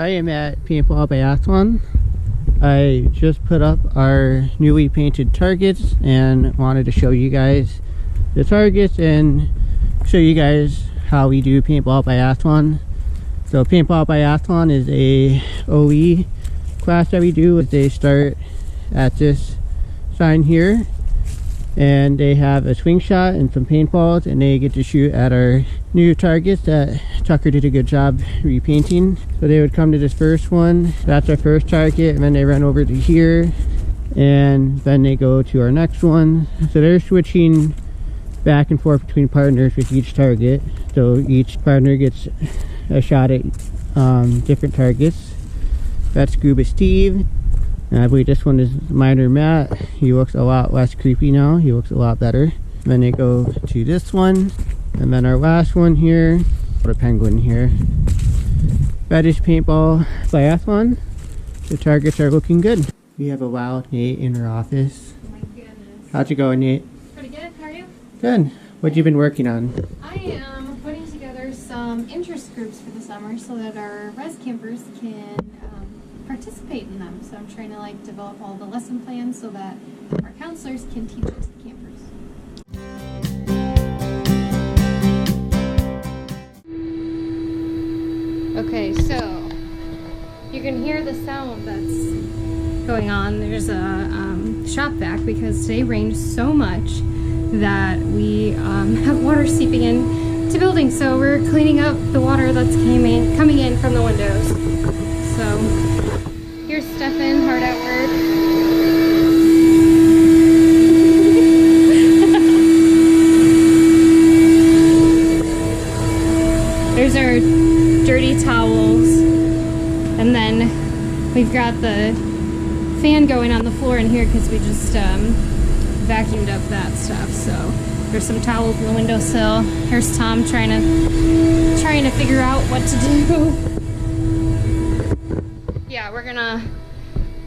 I am at Paintball Biathlon. I just put up our newly painted targets and wanted to show you guys the targets and show you guys how we do Paintball Biathlon. So Paintball Biathlon is a OE class that we do. They start at this sign here and they have a swing shot and some paintballs, and they get to shoot at our new targets that Tucker did a good job repainting. So they would come to this first one, that's our first target, and then they run over to here and then they go to our next one. So they're switching back and forth between partners with each target, so each partner gets a shot at different targets. That's Scuba Steve. And I believe this one is Miner Matt. He looks a lot less creepy now. He looks a lot better. Then they go to this one. And then our last one here. What a penguin here. Fetish Paintball Biathlon. The targets are looking good. We have a wild Nate in our office. Oh my goodness. How's it going, Nate? Pretty good. How are you? Good. What you been working on? I am putting together some interest groups for the summer so that our res campers can participate in them. So I'm trying to develop all the lesson plans so that our counselors can teach it to the campers. Okay, so you can hear the sound that's going on. There's a shop vac because today rained so much that we have water seeping in to buildings. So we're cleaning up the water that's coming in from the windows. So here's Stefan, hard at work. There's our dirty towels. And then we've got the fan going on the floor in here because we just vacuumed up that stuff. So there's some towels in the windowsill. Here's Tom trying to figure out what to do. Yeah, we're gonna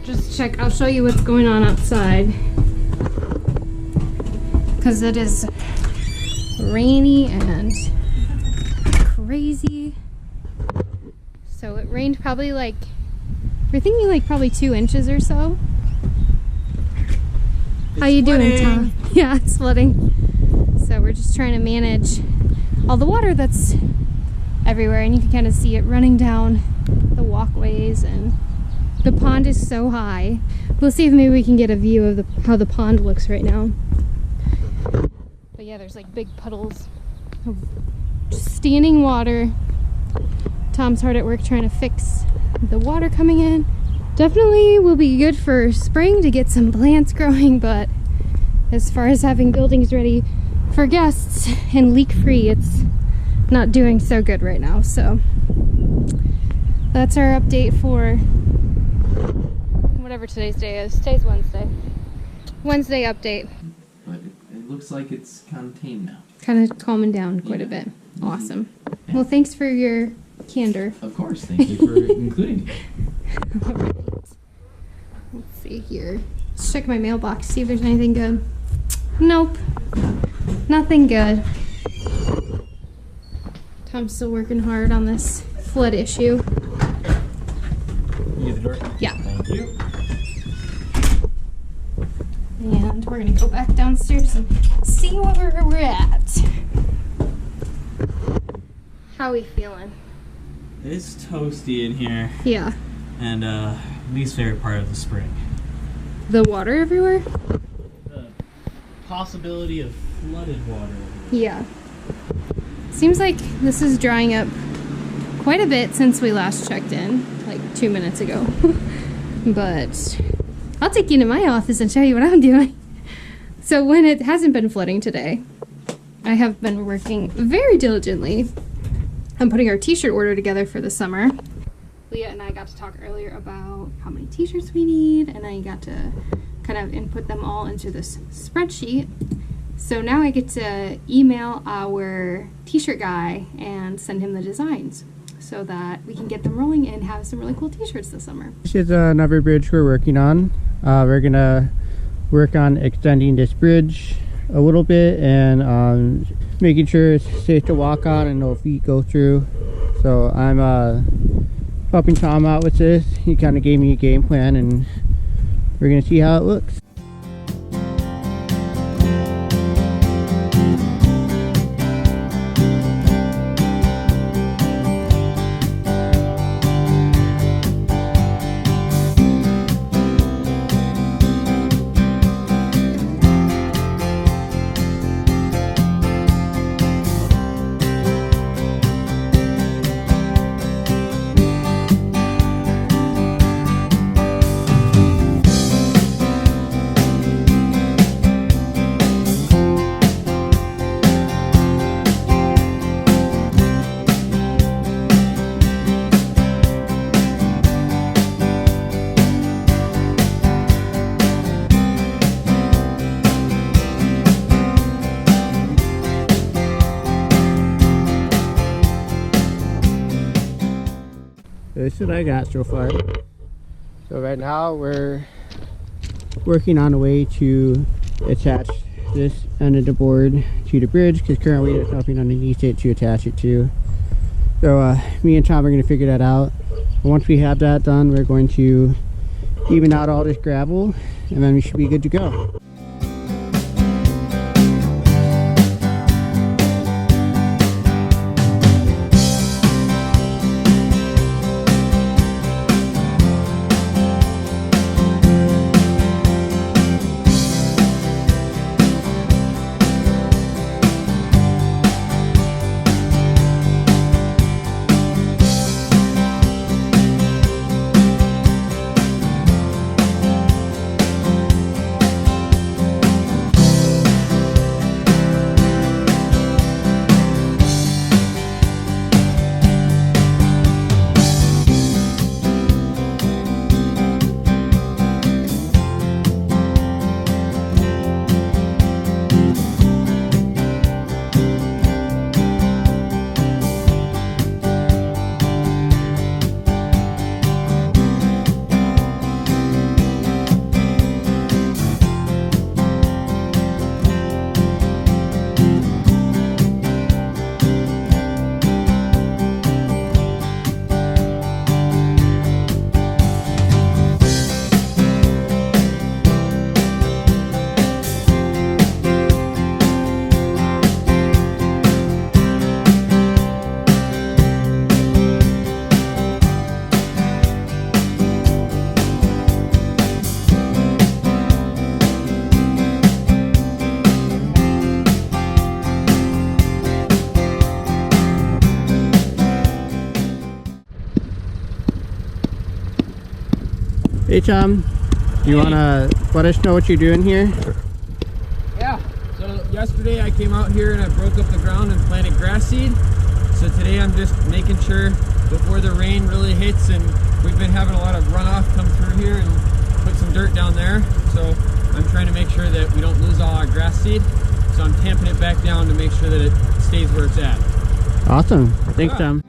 just check. I'll show you what's going on outside because it is rainy and crazy. So it rained probably we're thinking probably 2 inches or so. How you doing, Tom? Yeah, it's flooding. So we're just trying to manage all the water that's everywhere, and you can kind of see it running down the walkways, and the pond is so high. We'll see if maybe we can get a view of how the pond looks right now. But yeah, there's big puddles of just standing water. Tom's hard at work trying to fix the water coming in. Definitely will be good for spring to get some plants growing, but as far as having buildings ready for guests and leak-free, it's not doing so good right now. So that's our update for whatever today's day is. Today's Wednesday. Wednesday update. But it looks like it's contained now. Kind of calming down quite a bit. Awesome. Yeah. Well, thanks for your candor. Of course. Thank you for including me. All right. Let's see here. Let's check my mailbox, see if there's anything good. Nope. Nothing good. Tom's still working hard on this flood issue. You get the door? Yeah. Thank you. And we're gonna go back downstairs and see where we're at. How we feeling? It's toasty in here. Yeah. And least favorite part of the spring. The water everywhere? The possibility of flooded water. Yeah. Seems like this is drying up quite a bit since we last checked in, 2 minutes ago. But I'll take you into my office and show you what I'm doing. So when it hasn't been flooding today, I have been working very diligently on putting our t-shirt order together for the summer. Leah and I got to talk earlier about how many t-shirts we need, and I got to kind of input them all into this spreadsheet. So now I get to email our t-shirt guy and send him the designs so that we can get them rolling and have some really cool t-shirts this summer. This is another bridge we're working on. We're gonna work on extending this bridge a little bit and making sure it's safe to walk on and no feet go through. So I'm helping Tom out with this. He kind of gave me a game plan, and we're gonna see how it looks. This is what I got so far. So right now we're working on a way to attach this end of the board to the bridge, because currently there's nothing underneath it to attach it to. So me and Tom are going to figure that out. And once we have that done, we're going to even out all this gravel, and then we should be good to go. Hey Tom, do you want to let us know what you're doing here? Yeah, so yesterday I came out here and I broke up the ground and planted grass seed. So today I'm just making sure before the rain really hits, and we've been having a lot of runoff come through here and put some dirt down there. So I'm trying to make sure that we don't lose all our grass seed. So I'm tamping it back down to make sure that it stays where it's at. Awesome. Thanks, Tom.